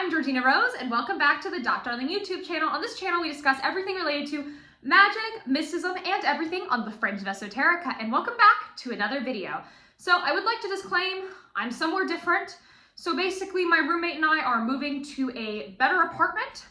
I'm Georgina Rose, and welcome back to the Darling YouTube channel. On this channel, we discuss everything related to magic, mysticism, and everything on the fringe of esoterica. And welcome back to another video. So I would like to disclaim, I'm somewhere different. So basically, my roommate and I are moving to a better apartment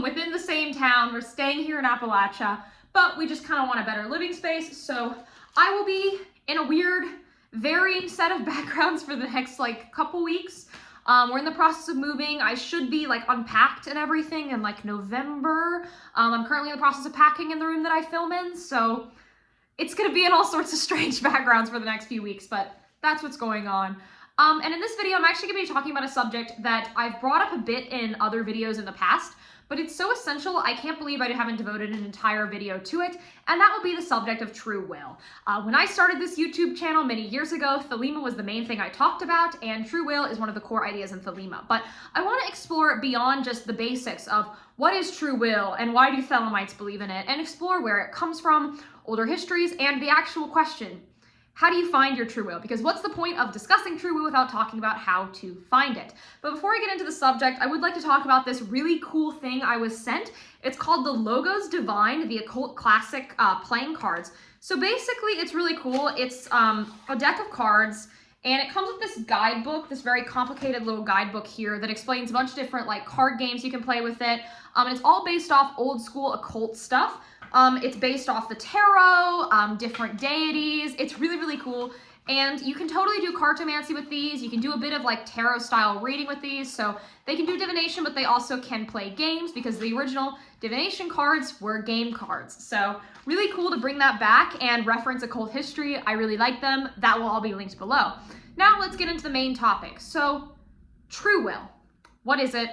within the same town. We're staying here in Appalachia, but we just kind of want a better living space. So I will be in a weird, varying set of backgrounds for the next couple weeks. We're in the process of moving. I should be unpacked and everything in November. I'm currently in the process of packing in the room that I film in, so it's gonna be in all sorts of strange backgrounds for the next few weeks, but that's what's going on. And in this video, I'm actually gonna be talking about a subject that I've brought up a bit in other videos in the past, but it's so essential, I can't believe I haven't devoted an entire video to it, and that will be the subject of true will. When I started this YouTube channel many years ago, Thelema was the main thing I talked about, and true will is one of the core ideas in Thelema. But I want to explore beyond just the basics of what is true will, and why do Thelemites believe in it, and explore where it comes from, older histories, and the actual question, how do you find your true will? Because what's the point of discussing true will without talking about how to find it? But before I get into the subject, I would like to talk about this really cool thing I was sent. It's called the Logos Divine, the Occult Classic playing cards. So basically, it's really cool. It's a deck of cards, and it comes with this guidebook, this very complicated little guidebook here that explains a bunch of different card games you can play with it. And it's all based off old school occult stuff. It's based off the tarot, different deities. It's really, really cool. And you can totally do cartomancy with these. You can do a bit of tarot style reading with these. So they can do divination, but they also can play games because the original divination cards were game cards. So really cool to bring that back and reference occult history. I really like them. That will all be linked below. Now let's get into the main topic. So true will, what is it?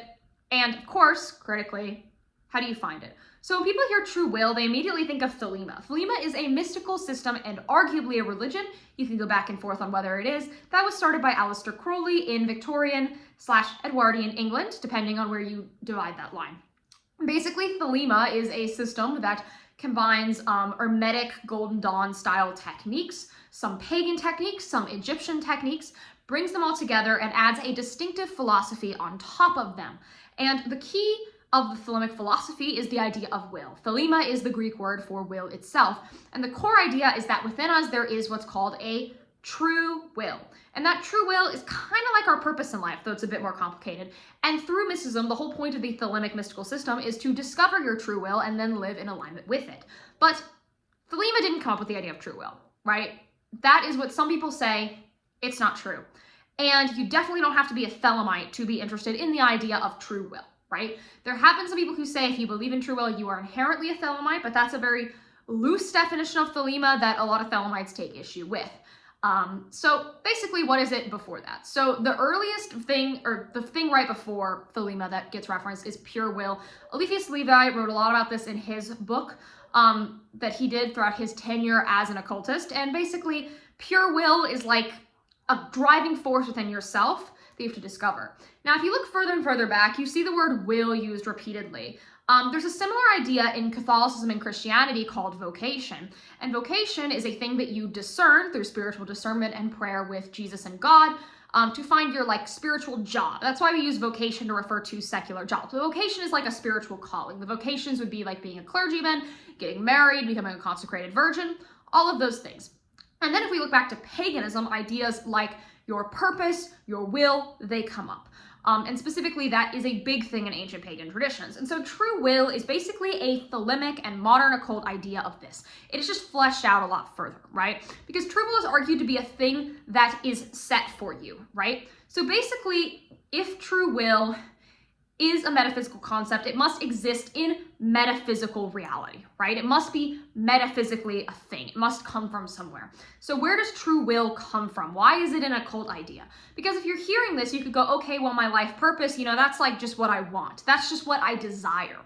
And of course, critically, how do you find it? So when people hear true will, they immediately think of Thelema. Thelema is a mystical system and arguably a religion. You can go back and forth on whether it is. That was started by Aleister Crowley in Victorian/Edwardian England, depending on where you divide that line. Basically, Thelema is a system that combines Hermetic Golden Dawn style techniques, some pagan techniques, some Egyptian techniques, brings them all together and adds a distinctive philosophy on top of them. And the key of the Thelemic philosophy is the idea of will. Thelema is the Greek word for will itself. And the core idea is that within us there is what's called a true will. And that true will is kind of like our purpose in life, though it's a bit more complicated. And through mysticism, the whole point of the Thelemic mystical system is to discover your true will and then live in alignment with it. But Thelema didn't come up with the idea of true will, right? That is what some people say. It's not true. And you definitely don't have to be a Thelemite to be interested in the idea of true will. Right? There have been some people who say if you believe in true will, you are inherently a Thelemite, but that's a very loose definition of Thelema that a lot of Thelemites take issue with. So basically, what is it before that? So the earliest thing, or the thing right before Thelema that gets referenced is pure will. Eliphas Levi wrote a lot about this in his book that he did throughout his tenure as an occultist. And basically, pure will is like a driving force within yourself that you have to discover. Now, if you look further and further back, you see the word will used repeatedly. There's a similar idea in Catholicism and Christianity called vocation. And vocation is a thing that you discern through spiritual discernment and prayer with Jesus and God to find your spiritual job. That's why we use vocation to refer to secular jobs. The vocation is like a spiritual calling. The vocations would be like being a clergyman, getting married, becoming a consecrated virgin, all of those things. And then if we look back to paganism, ideas like your purpose, your will, they come up. And specifically, that is a big thing in ancient pagan traditions. And so true will is basically a Thelemic and modern occult idea of this. It is just fleshed out a lot further, right? Because true will is argued to be a thing that is set for you, right? So basically, if true will is a metaphysical concept, it must exist in metaphysical reality, right? It must be metaphysically a thing. It must come from somewhere. So where does true will come from? Why is it an occult idea? Because if you're hearing this, you could go, okay, well, my life purpose, that's just what I want. That's just what I desire,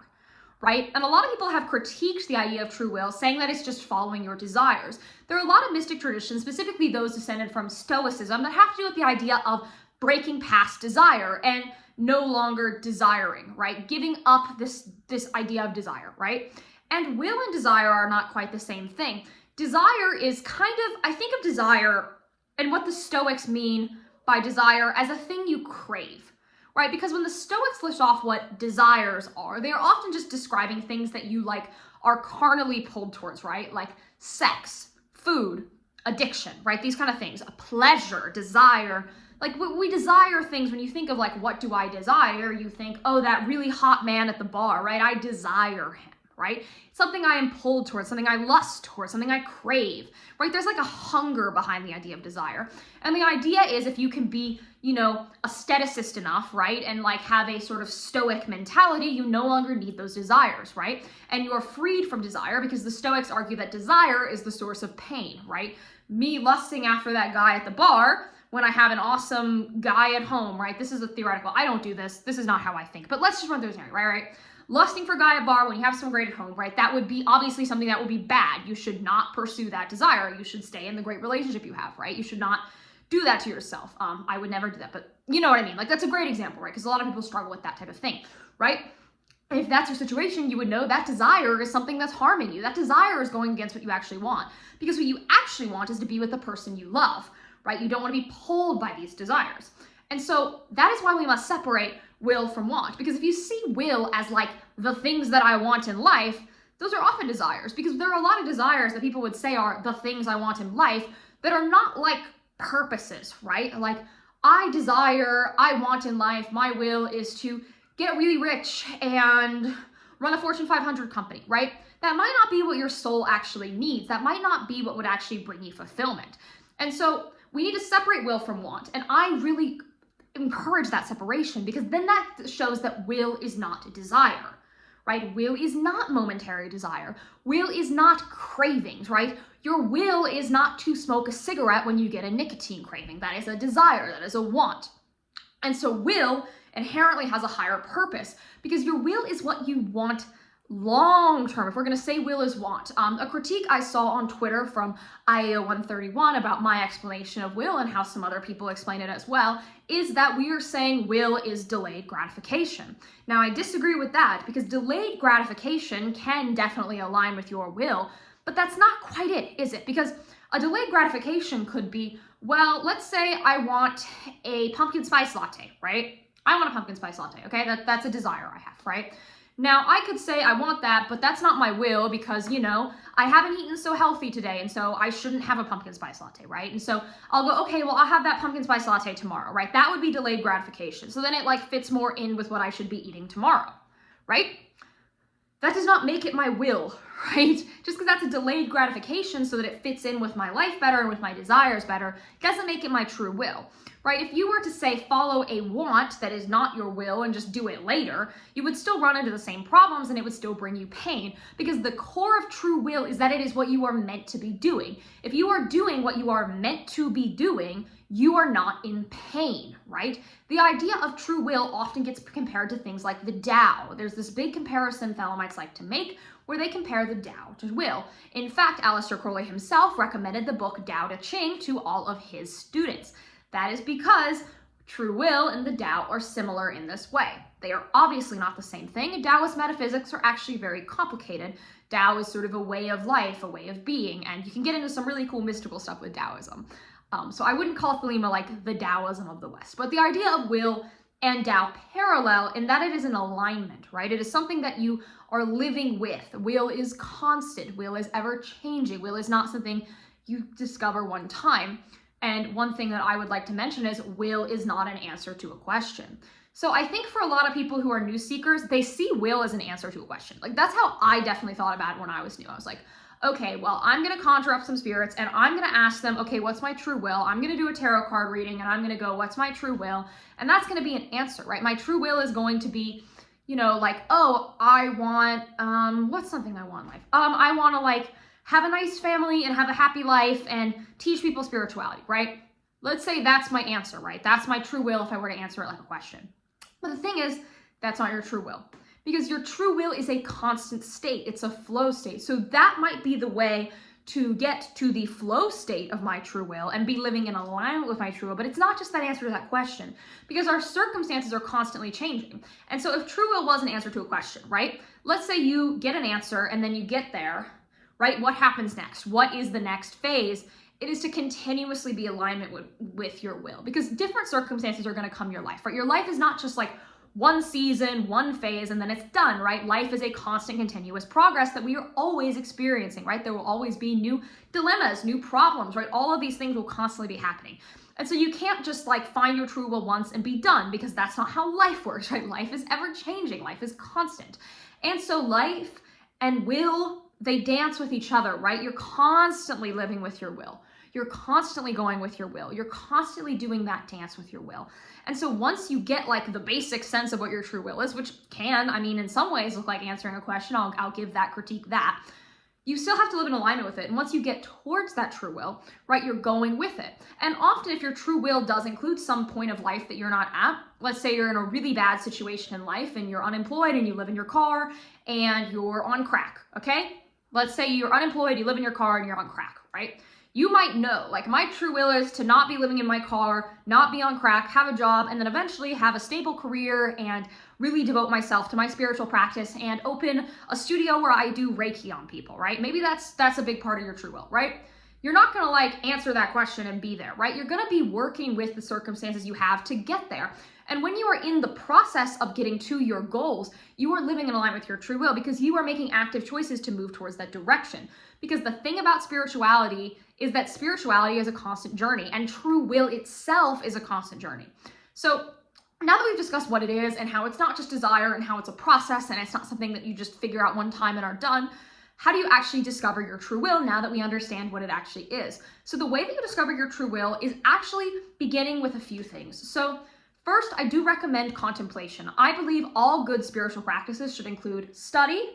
right? And a lot of people have critiqued the idea of true will, saying that it's just following your desires. There are a lot of mystic traditions, specifically those descended from Stoicism, that have to do with the idea of breaking past desire and no longer desiring, right? Giving up this idea of desire, right? And will and desire are not quite the same thing. Desire is I think of desire and what the Stoics mean by desire as a thing you crave, right? Because when the Stoics list off what desires are, they are often just describing things that you like are carnally pulled towards, right? Like sex, food, addiction, right? These kind of things, a pleasure, desire. Like we desire things. When you think of like, what do I desire? You think, oh, that really hot man at the bar, right? I desire him, right? Something I am pulled towards, something I lust towards, something I crave, right? There's like a hunger behind the idea of desire. And the idea is if you can be, you know, aestheticist enough, right? And like have a sort of stoic mentality, you no longer need those desires, right? And you're freed from desire because the Stoics argue that desire is the source of pain, right? Me lusting after that guy at the bar when I have an awesome guy at home, right? This is a theoretical. I don't do this. This is not how I think. But let's just run through this, right? Lusting for a guy at bar when you have someone great at home, right? That would be obviously something that would be bad. You should not pursue that desire. You should stay in the great relationship you have, right? You should not do that to yourself. I would never do that, but you know what I mean? Like that's a great example, right? Because a lot of people struggle with that type of thing, right? If that's your situation, you would know that desire is something that's harming you. That desire is going against what you actually want. Because what you actually want is to be with the person you love, right? You don't want to be pulled by these desires. And so that is why we must separate will from want. Because if you see will as like the things that I want in life, those are often desires. Because there are a lot of desires that people would say are the things I want in life that are not like purposes, right? Like I want in life, my will is to get really rich and run a Fortune 500 company, right? That might not be what your soul actually needs. That might not be what would actually bring you fulfillment. And so we need to separate will from want. And I really encourage that separation because then that shows that will is not desire, right? Will is not momentary desire. Will is not cravings, right? Your will is not to smoke a cigarette when you get a nicotine craving. That is a desire, that is a want. And so will inherently has a higher purpose because your will is what you want long term. If we're going to say will is want, a critique I saw on Twitter from IAO131 about my explanation of will and how some other people explain it as well is that we are saying will is delayed gratification. Now I disagree with that because delayed gratification can definitely align with your will, but that's not quite it, is it? Because a delayed gratification could be, well, let's say I want a pumpkin spice latte, right? I want a pumpkin spice latte, okay? That's a desire I have, right? Now, I could say I want that, but that's not my will because, you know, I haven't eaten so healthy today, and so I shouldn't have a pumpkin spice latte, right? And so I'll go, okay, well, I'll have that pumpkin spice latte tomorrow, right? That would be delayed gratification. So then it like fits more in with what I should be eating tomorrow, right? That does not make it my will, right? Just because that's a delayed gratification so that it fits in with my life better and with my desires better, doesn't make it my true will, right? If you were to say follow a want that is not your will and just do it later, you would still run into the same problems and it would still bring you pain because the core of true will is that it is what you are meant to be doing. If you are doing what you are meant to be doing, you are not in pain, right? The idea of true will often gets compared to things like the Tao. There's this big comparison Thelemites like to make where they compare the Tao to will. In fact, Aleister Crowley himself recommended the book Tao Te Ching to all of his students. That is because true will and the Tao are similar in this way. They are obviously not the same thing. Taoist metaphysics are actually very complicated. Tao is sort of a way of life, a way of being, and you can get into some really cool mystical stuff with Taoism. So I wouldn't call Thelema like the Taoism of the West, but the idea of will and Tao parallel in that it is an alignment, right? It is something that you are living with. Will is constant. Will is ever changing. Will is not something you discover one time. And one thing that I would like to mention is will is not an answer to a question. So I think for a lot of people who are new seekers, they see will as an answer to a question. Like that's how I definitely thought about it when I was new. I was like, okay, well, I'm going to conjure up some spirits and I'm going to ask them, okay, what's my true will? I'm going to do a tarot card reading and I'm going to go, what's my true will? And that's going to be an answer, right? My true will is going to be, you know, like, oh, I want, what's something I want in life? I want to like have a nice family and have a happy life and teach people spirituality, right? Let's say that's my answer, right? That's my true will if I were to answer it like a question. But the thing is, that's not your true will. Because your true will is a constant state. It's a flow state. So that might be the way to get to the flow state of my true will and be living in alignment with my true will. But it's not just that answer to that question because our circumstances are constantly changing. And so if true will was an answer to a question, right? Let's say you get an answer and then you get there, right? What happens next? What is the next phase? it is to continuously be in alignment with your will, because different circumstances are going to come in your life, right? Your life is not just like one season, one phase, and then it's done, right? Life is a constant, continuous progress that we are always experiencing, right? There will always be new dilemmas, new problems, right? All of these things will constantly be happening. And so you can't just like find your true will once and be done, because that's not how life works, right? Life is ever changing, life is constant. And so life and will, they dance with each other, right? You're constantly living with your will. You're constantly going with your will. You're constantly doing that dance with your will. And so once you get like the basic sense of what your true will is, which can, I mean, in some ways look like answering a question, I'll give that, critique that, you still have to live in alignment with it. And once you get towards that true will, right, you're going with it. And often if your true will does include some point of life that you're not at, let's say you're in a really bad situation in life and you're unemployed and you live in your car and you're on crack, okay? Let's say you're unemployed, you live in your car and you're on crack, right? You might know, like, my true will is to not be living in my car, not be on crack, have a job, and then eventually have a stable career and really devote myself to my spiritual practice and open a studio where I do Reiki on people, right? Maybe that's a big part of your true will, right? You're not gonna like answer that question and be there, right? You're gonna be working with the circumstances you have to get there. And when you are in the process of getting to your goals, you are living in alignment with your true will, because you are making active choices to move towards that direction. Because the thing about spirituality is that spirituality is a constant journey, and true will itself is a constant journey. So now that we've discussed what it is and how it's not just desire and how it's a process and it's not something that you just figure out one time and are done, how do you actually discover your true will now that we understand what it actually is? So the way that you discover your true will is actually beginning with a few things. So first, I do recommend contemplation. I believe all good spiritual practices should include study,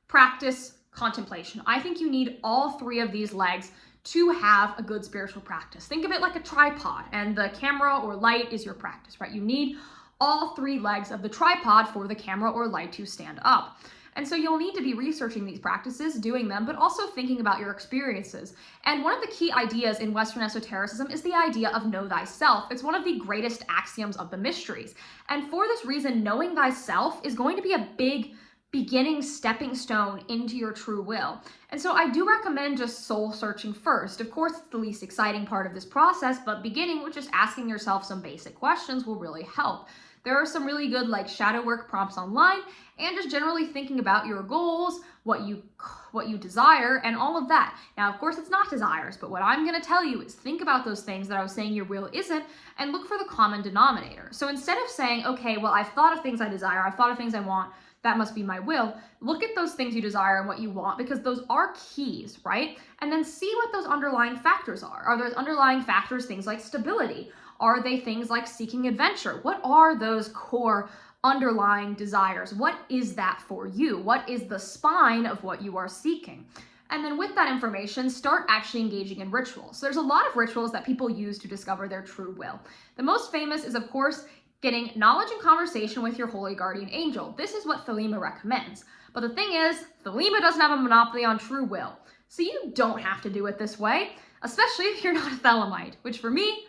practice, contemplation. I think you need all three of these legs to have a good spiritual practice. Think of it like a tripod, and the camera or light is your practice, right? You need all three legs of the tripod for the camera or light to stand up. And so you'll need to be researching these practices, doing them, but also thinking about your experiences. And one of the key ideas in Western esotericism is the idea of know thyself. It's one of the greatest axioms of the mysteries. And for this reason, knowing thyself is going to be a big beginning stepping stone into your true will. And so I do recommend just soul searching first. Of course, it's the least exciting part of this process, but beginning with just asking yourself some basic questions will really help. There are some really good like shadow work prompts online, and just generally thinking about your goals, what you desire, and all of that. Now, of course, it's not desires, but what I'm going to tell you is think about those things that I was saying your will isn't, and look for the common denominator. So instead of saying, okay, well, I've thought of things I desire, I've thought of things I want, that must be my will, look at those things you desire and what you want, because those are keys, right? And then see what those underlying factors are. Are those underlying factors things like stability? Are they things like seeking adventure? What are those core underlying desires? What is that for you? What is the spine of what you are seeking? And then with that information, start actually engaging in rituals. So there's a lot of rituals that people use to discover their true will. The most famous is, of course, getting knowledge and conversation with your holy guardian angel. This is what Thelema recommends. But the thing is, Thelema doesn't have a monopoly on true will. So you don't have to do it this way, especially if you're not a Thelemite, which for me,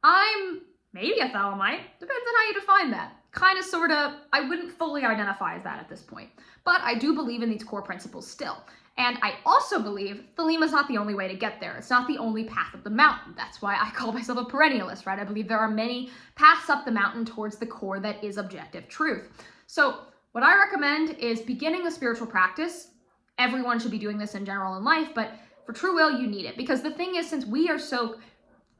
I'm maybe a Thelemite. Depends on how you define that. Kind of, sort of, I wouldn't fully identify as that at this point. But I do believe in these core principles still. And I also believe Thelema's not the only way to get there. It's not the only path up the mountain. That's why I call myself a perennialist, right? I believe there are many paths up the mountain towards the core that is objective truth. So what I recommend is beginning a spiritual practice. Everyone should be doing this in general in life, but for true will, you need it. Because the thing is, since we are so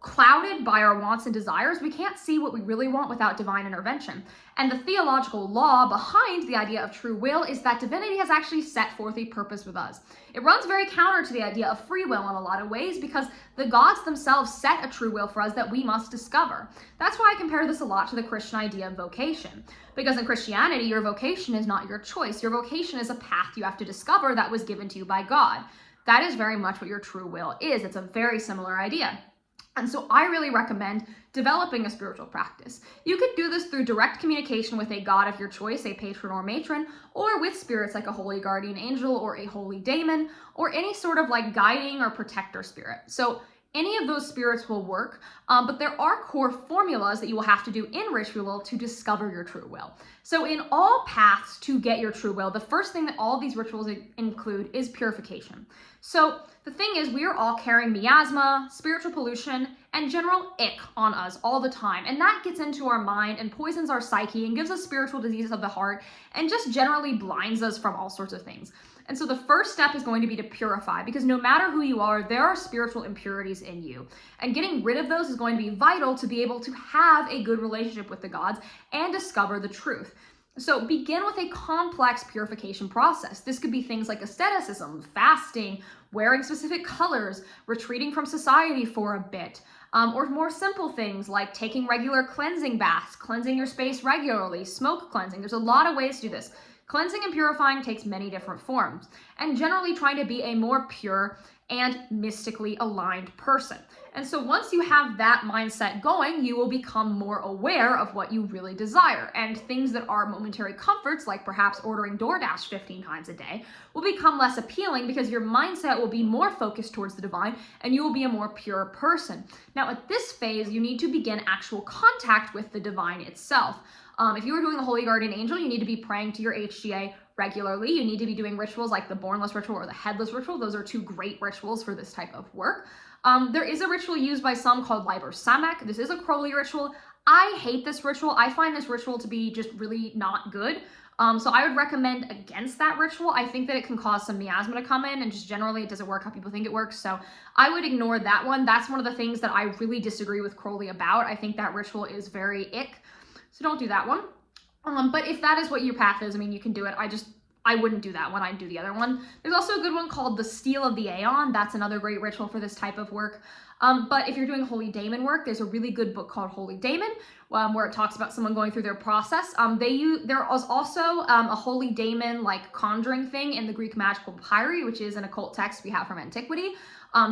clouded by our wants and desires, we can't see what we really want without divine intervention. And the theological law behind the idea of true will is that divinity has actually set forth a purpose with us. It runs very counter to the idea of free will in a lot of ways, because the gods themselves set a true will for us that we must discover. That's why I compare this a lot to the Christian idea of vocation. Because in Christianity, your vocation is not your choice. Your vocation is a path you have to discover that was given to you by God. That is very much what your true will is. It's a very similar idea. And so I really recommend developing a spiritual practice. You could do this through direct communication with a god of your choice, a patron or matron, or with spirits like a holy guardian angel or a holy daemon, or any sort of like guiding or protector spirit. So any of those spirits will work, but there are core formulas that you will have to do in ritual to discover your true will. So in all paths to get your true will, the first thing that all of these rituals include is purification. So the thing is, we are all carrying miasma, spiritual pollution, and general ick on us all the time. And that gets into our mind and poisons our psyche and gives us spiritual diseases of the heart and just generally blinds us from all sorts of things. And so the first step is going to be to purify, because no matter who you are, there are spiritual impurities in you. And getting rid of those is going to be vital to be able to have a good relationship with the gods and discover the truth. So begin with a complex purification process. This could be things like asceticism, fasting, wearing specific colors, retreating from society for a bit, or more simple things like taking regular cleansing baths, cleansing your space regularly, smoke cleansing. There's a lot of ways to do this. Cleansing and purifying takes many different forms, and generally trying to be a more pure and mystically aligned person. And so once you have that mindset going, you will become more aware of what you really desire. And things that are momentary comforts, like perhaps ordering DoorDash 15 times a day, will become less appealing because your mindset will be more focused towards the divine and you will be a more pure person. Now, at this phase, you need to begin actual contact with the divine itself. If you are doing the Holy Guardian Angel, you need to be praying to your HGA regularly. You need to be doing rituals like the Bornless Ritual or the Headless Ritual. Those are two great rituals for this type of work. There is a ritual used by some called Liber Samek. This is a Crowley ritual. I hate this ritual. I find this ritual to be just really not good. So I would recommend against that ritual. I think that it can cause some miasma to come in, and just generally it doesn't work how people think it works. So I would ignore that one. That's one of the things that I really disagree with Crowley about. I think that ritual is very ick. So don't do that one. But if that is what your path is, I mean, you can do it. I wouldn't do that one. I'd do the other one. There's also a good one called the Steel of the Aeon. That's another great ritual for this type of work. But if you're doing Holy Daemon work, there's a really good book called Holy Daemon, where it talks about someone going through their process. There is also a Holy Daemon like conjuring thing in the Greek magical papyri, which is an occult text we have from antiquity.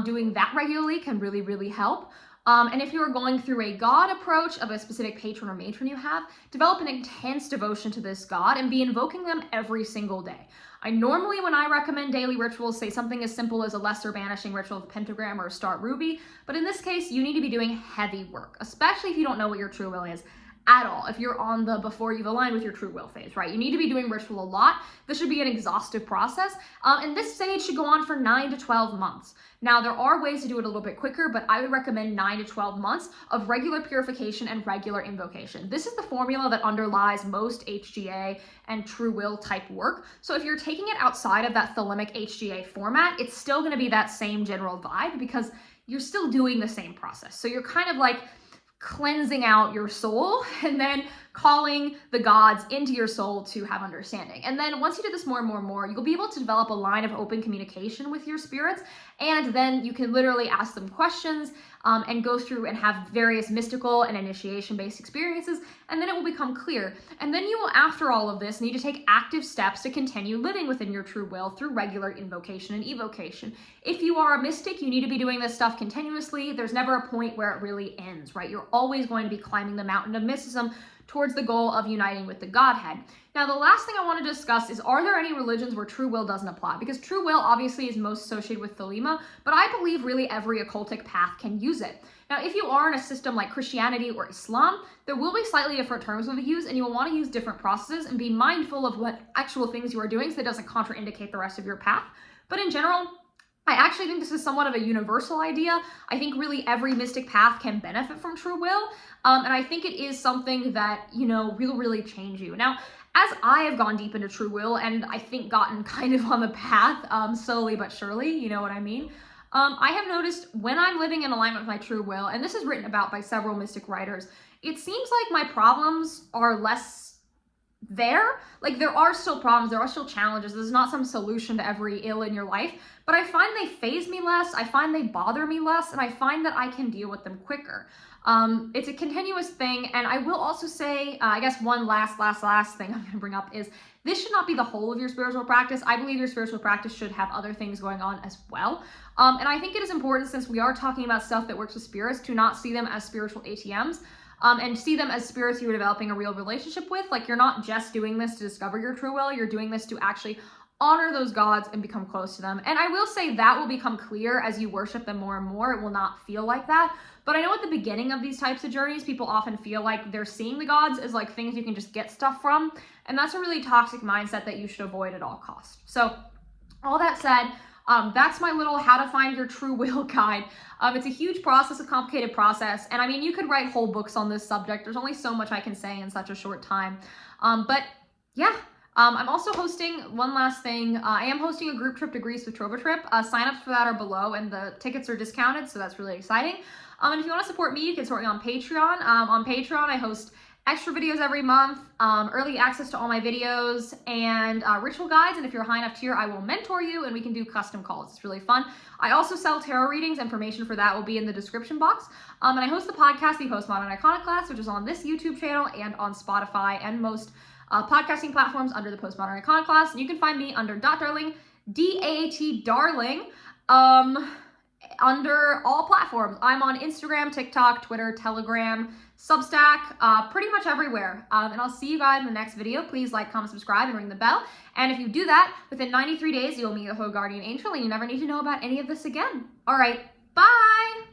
Doing that regularly can really, really help. And if you are going through a God approach of a specific patron or matron you have, develop an intense devotion to this God and be invoking them every single day. I normally, when I recommend daily rituals, say something as simple as a lesser banishing ritual of a pentagram or a start ruby. But in this case, you need to be doing heavy work, especially if you don't know what your true will is at all. If you're on the before you've aligned with your true will phase, right? You need to be doing ritual a lot. This should be an exhaustive process. And this stage should go on for 9 to 12 months. Now, there are ways to do it a little bit quicker, but I would recommend 9 to 12 months of regular purification and regular invocation. This is the formula that underlies most HGA and true will type work. So if you're taking it outside of that Thelemic HGA format, it's still going to be that same general vibe because you're still doing the same process. So you're kind of like cleansing out your soul and then calling the gods into your soul to have understanding. And then once you do this more and more and more, you'll be able to develop a line of open communication with your spirits. And then you can literally ask them questions and go through and have various mystical and initiation-based experiences. And then it will become clear. And then you will, after all of this, need to take active steps to continue living within your true will through regular invocation and evocation. If you are a mystic, you need to be doing this stuff continuously. There's never a point where it really ends, right? You're always going to be climbing the mountain of mysticism towards the goal of uniting with the Godhead. Now, the last thing I want to discuss is, are there any religions where true will doesn't apply? Because true will obviously is most associated with Thelema, but I believe really every occultic path can use it. Now, if you are in a system like Christianity or Islam, there will be slightly different terms we'll use, and you will want to use different processes and be mindful of what actual things you are doing so it doesn't contraindicate the rest of your path. But in general, I actually think this is somewhat of a universal idea. I think really every mystic path can benefit from true will. And I think it is something that, will really change you. Now, as I have gone deep into true will and I think gotten kind of on the path slowly but surely, you know what I mean? I have noticed when I'm living in alignment with my true will, and this is written about by several mystic writers, it seems like my problems are less there. Like, there are still problems, there are still challenges. There's not some solution to every ill in your life, but I find they faze me less, I find they bother me less, and I find that I can deal with them quicker. It's a continuous thing, and I will also say, I guess one last thing I'm gonna bring up is, this should not be the whole of your spiritual practice. I believe your spiritual practice should have other things going on as well. And I think it is important, since we are talking about stuff that works with spirits, to not see them as spiritual ATMs. And see them as spirits you're developing a real relationship with. Like, you're not just doing this to discover your true will, you're doing this to actually honor those gods and become close to them. And I will say that will become clear as you worship them more and more. It will not feel like that. But I know at the beginning of these types of journeys, people often feel like they're seeing the gods as like things you can just get stuff from. And that's a really toxic mindset that you should avoid at all costs. So all that said, that's my little how to find your true will guide. It's a huge process, a complicated process. And I mean, you could write whole books on this subject. There's only so much I can say in such a short time. But yeah. I'm also hosting, one last thing, I am hosting a group trip to Greece with Trova Trip. Signups for that are below and the tickets are discounted, so that's really exciting. And if you want to support me, you can support me on Patreon. On Patreon, I host extra videos every month, early access to all my videos, and ritual guides. And if you're a high enough tier, I will mentor you and we can do custom calls. It's really fun. I also sell tarot readings. Information for that will be in the description box. And I host the podcast, The Postmodern Iconoclast, which is on this YouTube channel and on Spotify and most podcasting platforms under the Postmodern Iconoclast. And you can find me under .darling, D-A-T Darling, under all platforms. I'm on Instagram, TikTok, Twitter, Telegram, Substack, pretty much everywhere. And I'll see you guys in the next video. Please like, comment, subscribe, and ring the bell. And if you do that, within 93 days, you'll meet a Ho Guardian Angel, and you never need to know about any of this again. All right, bye!